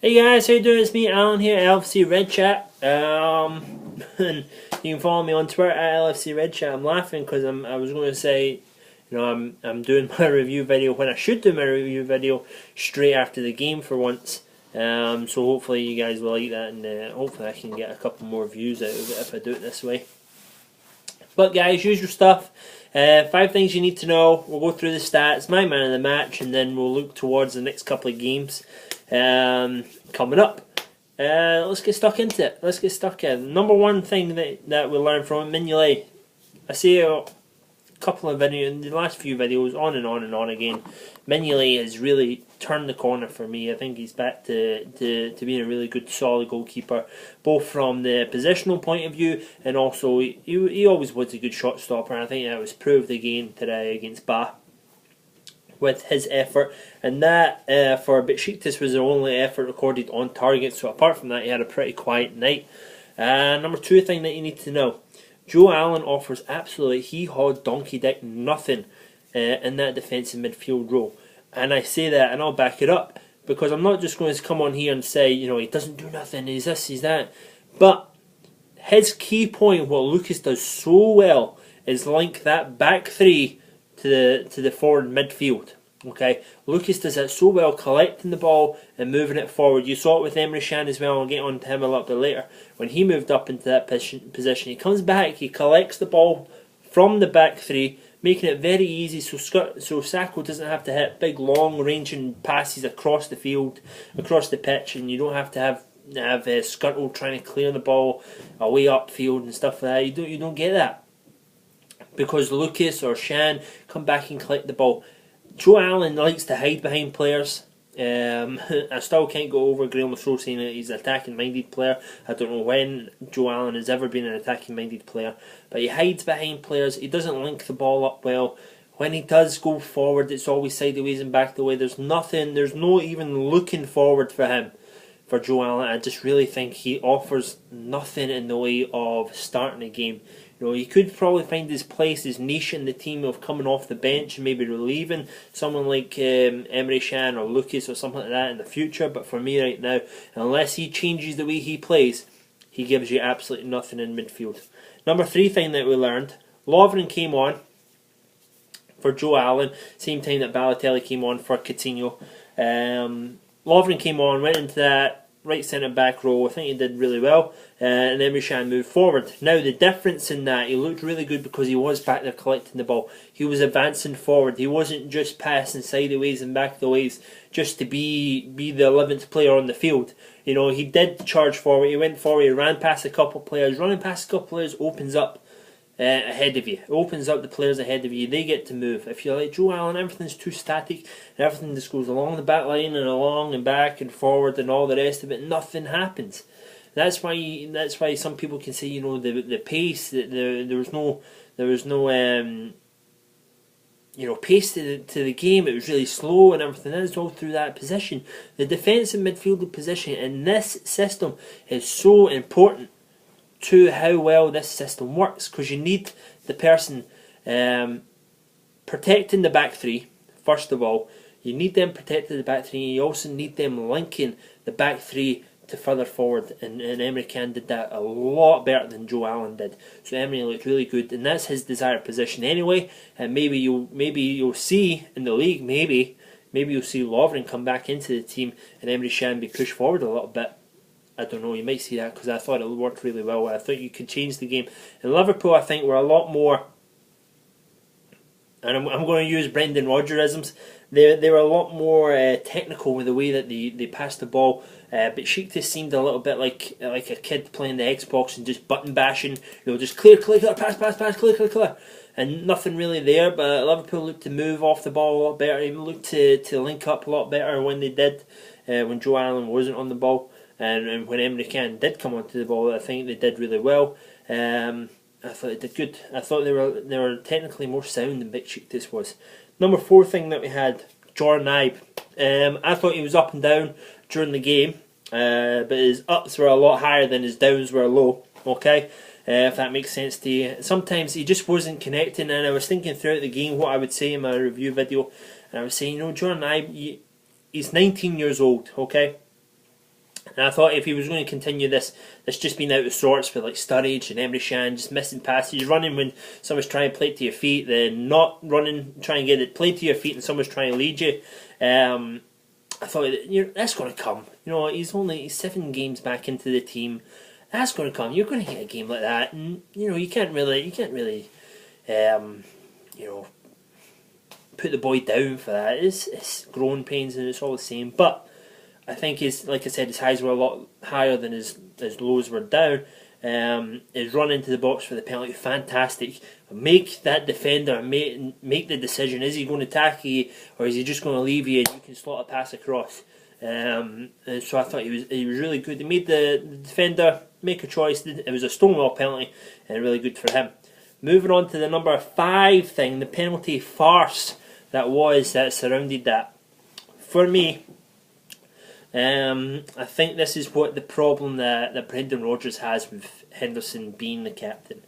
Hey guys, how you doing? It's me, Alan here at Lfcredchat. And you can follow me on Twitter at Lfcredchat. I'm laughing because I was going to say, I'm doing my review video when I should do my review video straight after the game for once. So hopefully you guys will like that, and hopefully I can get a couple more views out of it if I do it this way. But guys, usual stuff. 5 things you need to know. We'll go through the stats, my man of the match, and then we'll look towards the next couple of games coming up. Let's get stuck into it. Let's get stuck in. Number one thing that we learned from Mignolet. I see a couple of videos, in the last few videos, on and on and on again. Mignolet has really turned the corner for me. I think he's back to being a really good, solid goalkeeper, both from the positional point of view and also he always was a good shot stopper. And I think that was proved again today against Ba with his effort, and that for Besiktas was the only effort recorded on target. So apart from that, he had a pretty quiet night. Number two thing that you need to know: Joe Allen offers absolutely hee-haw donkey dick nothing in that defensive midfield role. And I say that and I'll back it up, because I'm not just going to come on here and say, he doesn't do nothing, he's this, he's that. But his key point, what Lucas does so well, is link that back three to the forward midfield. Okay, Lucas does that so well, collecting the ball and moving it forward. You saw it with Emre Can as well. I'll get on to him a little bit later. When he moved up into that position, he comes back, he collects the ball from the back three, making it very easy so Sacco doesn't have to hit big long ranging passes across the field, across the pitch, and you don't have to have Skirtle trying to clear the ball away upfield and stuff like that. You don't get that, because Lucas or Shan come back and collect the ball. Joe Allen likes to hide behind players. I still can't go over Graham Throw saying that he's an attacking minded player. I don't know when Joe Allen has ever been an attacking minded player, but he hides behind players. He doesn't link the ball up well. When he does go forward, it's always sideways and back the way. There's no even looking forward for him, for Joe Allen. I just really think he offers nothing in the way of starting a game. He could probably find his place, his niche in the team of coming off the bench and maybe relieving someone like Emre Can or Lucas or something like that in the future. But for me right now, unless he changes the way he plays, he gives you absolutely nothing in midfield. Number 3 thing that we learned: Lovren came on for Joe Allen, same time that Balotelli came on for Coutinho. Lovren came on, went into that right centre back row. I think he did really well, and then Emre Can moved forward. Now the difference in that, he looked really good because he was back there collecting the ball. He was advancing forward. He wasn't just passing sideways and back the ways just to be the 11th player on the field. He did charge forward. He went forward. He ran past a couple of players. Running past a couple of players opens up ahead of you. It opens up the players ahead of you. They get to move. If you're like Joe Allen, everything's too static, and everything just goes along the back line and along and back and forward and all the rest of it. Nothing happens. That's why some people can say, the pace, that there was no pace to the game. It was really slow and everything. That's all through that position. The defensive midfielder position in this system is so important to how well this system works, because you need the person protecting the back three. First of all, you need them protecting the back three, and you also need them linking the back three to further forward, and Emre Can did that a lot better than Joe Allen did. So Emre looked really good, and that's his desired position anyway. And maybe you'll see in the league, maybe you'll see Lovren come back into the team and Emre Can be pushed forward a little bit. I don't know, you might see that, because I thought it worked really well. I thought you could change the game. In Liverpool, I think we're a lot more, and I'm going to use Brendan Rodgerisms, they were a lot more technical with the way that they passed the ball. But Besiktas seemed a little bit like a kid playing the Xbox and just button bashing, just clear, pass, clear, and nothing really there. But Liverpool looked to move off the ball a lot better. They looked to link up a lot better when they did, when Joe Allen wasn't on the ball. And when Emre Can did come onto the ball, I think they did really well. I thought they did good. I thought they were technically more sound than Besiktas was. Number 4 thing that we had: Jordan Ibe. I thought he was up and down during the game, but his ups were a lot higher than his downs were low. Okay, if that makes sense to you. Sometimes he just wasn't connecting, and I was thinking throughout the game what I would say in my review video, and I was saying, Jordan Ibe, he's 19 years old. Okay. And I thought if he was going to continue this just being out of sorts with like Sturridge and Emre just missing passes, running when someone's trying to play it to your feet, then not running, trying to get it played to your feet and someone's trying to lead you. I thought, that's going to come. He's 7 games back into the team. That's going to come. You're going to get a game like that, and you can't really, put the boy down for that. It's growing pains and it's all the same. But I think like I said, his highs were a lot higher than his lows were down. His run into the box for the penalty, fantastic. Make that defender make the decision. Is he going to tackle you, or is he just going to leave you and you can slot a pass across? And so I thought he was really good. He made the defender make a choice. It was a stonewall penalty, and really good for him. Moving on to the number 5 thing, the penalty farce that surrounded that. For me, I think this is what the problem that Brendan Rodgers has with Henderson being the captain.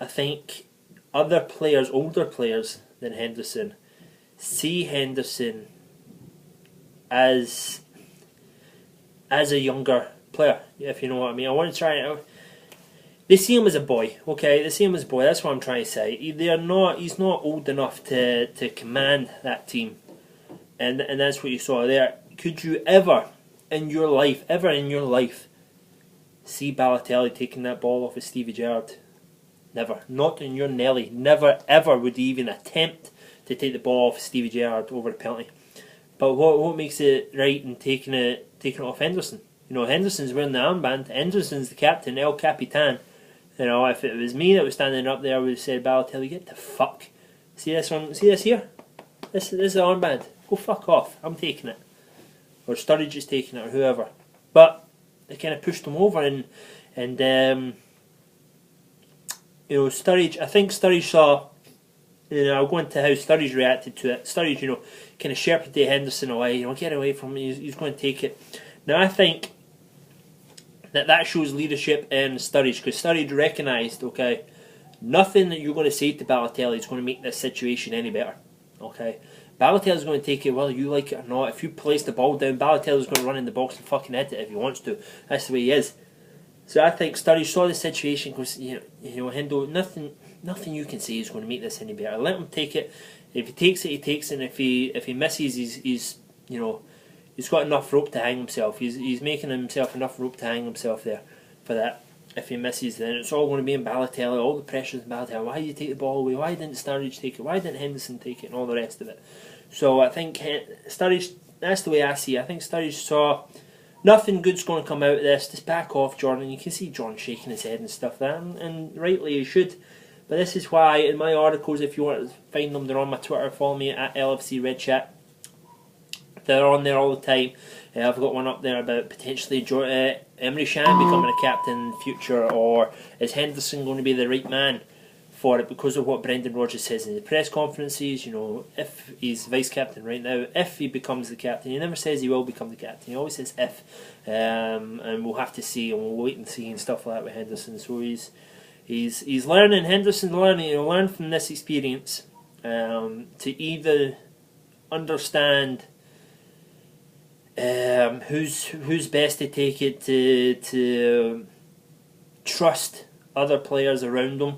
I think other players, older players than Henderson, see Henderson as a younger player, if you know what I mean. I want to try it out. They see him as a boy, okay? They see him as a boy. That's what I'm trying to say. He's not old enough to command that team, and that's what you saw there. Could you ever in your life, see Balotelli taking that ball off of Stevie Gerrard? Never. Not in your Nelly. Never ever would he even attempt to take the ball off Stevie Gerrard over the penalty. But what makes it right in taking it off Henderson? Henderson's wearing the armband. Henderson's the captain, El Capitan. If it was me that was standing up there, I would have said, Balotelli, get the fuck. See this one? See this here? This is the armband. Go fuck off. I'm taking it. Or Sturridge is taking it, or whoever. But they kind of pushed him over, and Sturridge. I think Sturridge saw. I'll go into how Sturridge reacted to it. Sturridge, kind of shepherded Henderson away. Get away from him. He's going to take it. Now I think that shows leadership in Sturridge, because Sturridge recognised, okay, nothing that you're going to say to Balotelli is going to make this situation any better. Okay, Balotelli's going to take it whether you like it or not. If you place the ball down, Balotelli's going to run in the box and fucking hit it if he wants to. That's the way he is. So I think Sturridge saw the situation, because Hendo, nothing you can say is going to make this any better. Let him take it. If he takes it, he takes it. And if he misses, he's got enough rope to hang himself. He's making himself enough rope to hang himself there for that. If he misses, then it's all going to be in Balotelli. All the pressure's in Balotelli. Why did you take the ball away? Why didn't Sturridge take it? Why didn't Henderson take it? And all the rest of it. So I think Sturridge, that's the way I see it. I think Sturridge saw nothing good's going to come out of this. Just back off, Jordan. You can see John shaking his head and stuff there, and rightly he should. But this is why in my articles, if you want to find them, they're on my Twitter. Follow me at Lfcredchat. They're on there all the time. I've got one up there about potentially Emre becoming a captain in the future, or is Henderson going to be the right man for it because of what Brendan Rodgers says in the press conferences? If he's vice captain right now, if he becomes the captain, he never says he will become the captain. He always says if, and we'll have to see, and we'll wait and see and stuff like that with Henderson. So he's learning. Henderson's learning. Learn from this experience to either understand who's best to take it, to trust other players around him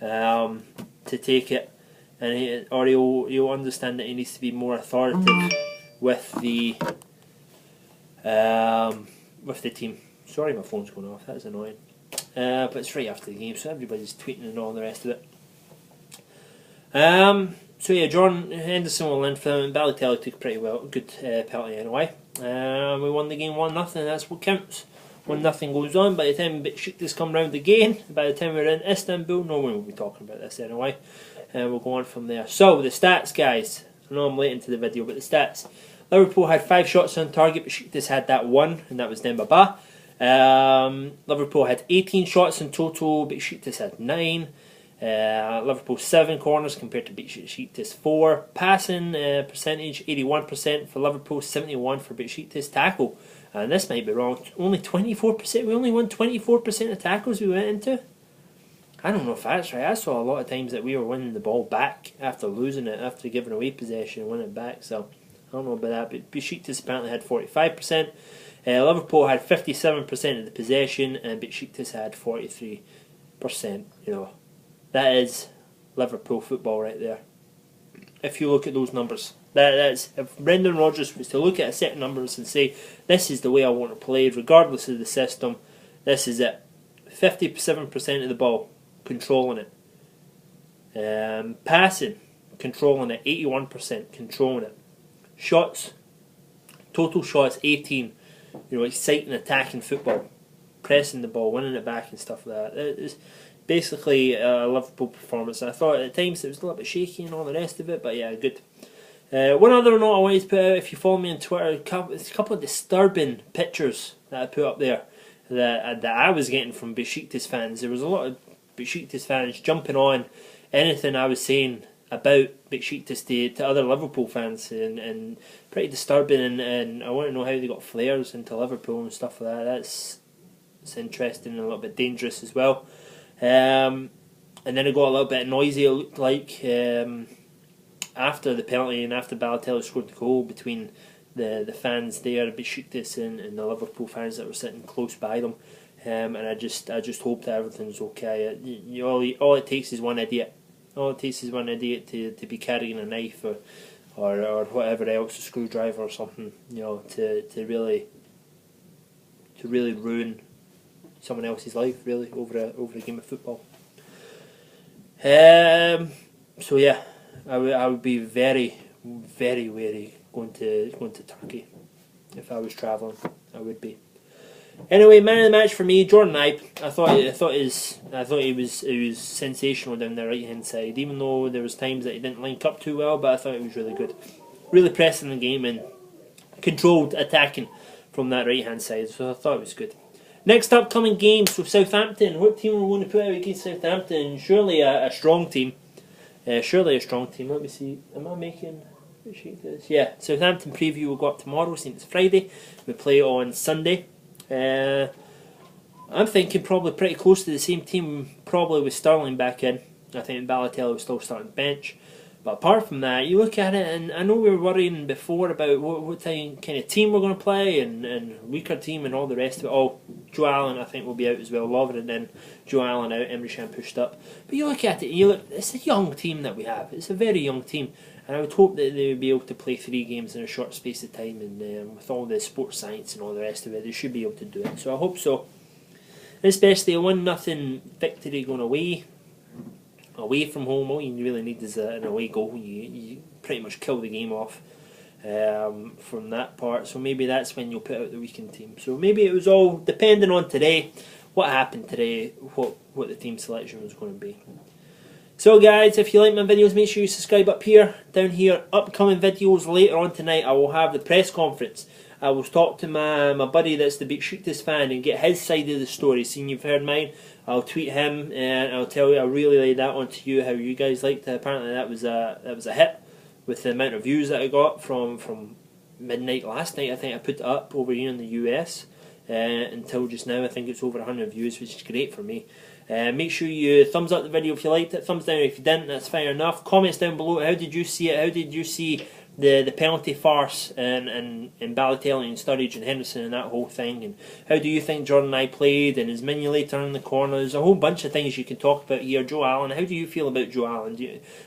to take it, and he'll understand that he needs to be more authoritative with the team. Sorry, my phone's going off. That's annoying. But it's right after the game, so everybody's tweeting and all the rest of it. So yeah, John Henderson will learn from him. Balotelli took pretty good penalty anyway. We won the game 1-0. That's what counts. 1-0 goes on. By the time Besiktas come round again, by the time we're in Istanbul, no one will be talking about this anyway. We'll go on from there. So the stats, guys. I know I'm late into the video, but the stats. Liverpool had 5 shots on target. Besiktas had that 1, and that was Dembaba. Liverpool had 18 shots in total. Besiktas had 9. Liverpool 7 corners compared to Besiktas 4. Passing percentage 81% for Liverpool, 71% for Besiktas. Tackle, and this might be wrong, only 24%. We only won 24% of tackles we went into. I don't know if that's right. I saw a lot of times that we were winning the ball back after losing it, after giving away possession and winning it back. So I don't know about that. But Besiktas apparently had 45%. Liverpool had 57% of the possession, and Besiktas had 43%. You know, that is Liverpool football right there. If you look at those numbers, that's if Brendan Rodgers was to look at a set of numbers and say, this is the way I want to play, regardless of the system, this is it. 57% of the ball, controlling it. Passing, controlling it. 81%, controlling it. Shots, total shots 18. You know, exciting, attacking football, pressing the ball, winning it back and stuff like that. It's basically a Liverpool performance. I thought at times it was a little bit shaky and all the rest of it, but yeah, good. One other note I wanted to put out, if you follow me on Twitter, a couple of disturbing pictures that I put up there that I was getting from Besiktas fans. There was a lot of Besiktas fans jumping on anything I was saying about Besiktas to other Liverpool fans, and pretty disturbing, and I want to know how they got flares into Liverpool and stuff like that. It's interesting and a little bit dangerous as well. And then it got a little bit noisy, it looked like, after the penalty and after Balotelli scored the goal, between the fans there, Besiktas and the Liverpool fans that were sitting close by them. And I just hope that everything's okay. All it takes is one idiot. All it takes is one idiot to be carrying a knife or whatever else, a screwdriver or something, you know, to really ruin someone else's life, really, over a game of football. So yeah, I would be very, very wary going to Turkey if I was travelling. I would be. Anyway, man of the match for me, Jordan Ibe. I thought he was sensational down the right hand side. Even though there was times that he didn't link up too well, but I thought he was really good, really pressing the game and controlled attacking from that right hand side. So I thought it was good. Next upcoming games with Southampton. What team are we going to put out against Southampton? Surely a strong team. Surely a strong team. Let me see. Am I making? Yeah, Southampton preview will go up tomorrow since it's Friday. We play on Sunday. I'm thinking probably pretty close to the same team, probably with Sterling back in. I think Balotelli was still starting bench. But apart from that, you look at it, and I know we were worrying before about what kind of team we're going to play, and weaker team and all the rest of it. Oh, Joe Allen I think will be out as well. Lovren in, Joe Allen out, Emre Can pushed up. But you look at it, it's a young team that we have. It's a very young team. And I would hope that they would be able to play 3 games in a short space of time, and with all the sports science and all the rest of it, they should be able to do it. So I hope so. Especially a 1-0 victory going away from home. All you really need is an away goal. You pretty much kill the game off from that part. So maybe that's when you'll put out the weekend team. So maybe it was all depending on today, what happened today, what the team selection was going to be. So guys, if you like my videos, make sure you subscribe up here, down here. Upcoming videos later on tonight, I will have the press conference. I will talk to my buddy that's the Besiktas fan and get his side of the story. Seeing you've heard mine, I'll tweet him and I'll tell you, I'll really lay that onto you, how you guys liked it. Apparently that was a hit with the amount of views that I got from midnight last night. I think I put it up over here in the US. Until just now, I think it's over 100 views, which is great for me. Make sure you thumbs up the video if you liked it, thumbs down if you didn't, that's fair enough. Comments down below, how did you see it? How did you see the penalty farce and Balotelli and Sturridge and Henderson and that whole thing? And how do you think Jordan Ibe played, and his Mignolet turning the corner? There's a whole bunch of things you can talk about here. Joe Allen, how do you feel about Joe Allen?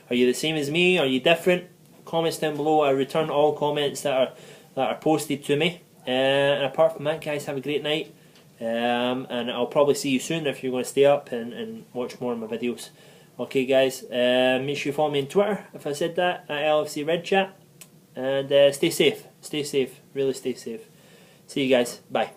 Are you the same as me? Are you different? Comments down below. I return all comments that are posted to me. And apart from that, guys, have a great night. And I'll probably see you soon if you're going to stay up and watch more of my videos. Okay guys, make sure you follow me on Twitter if I said that, at Lfcredchat. And stay safe, really stay safe. See you guys, bye.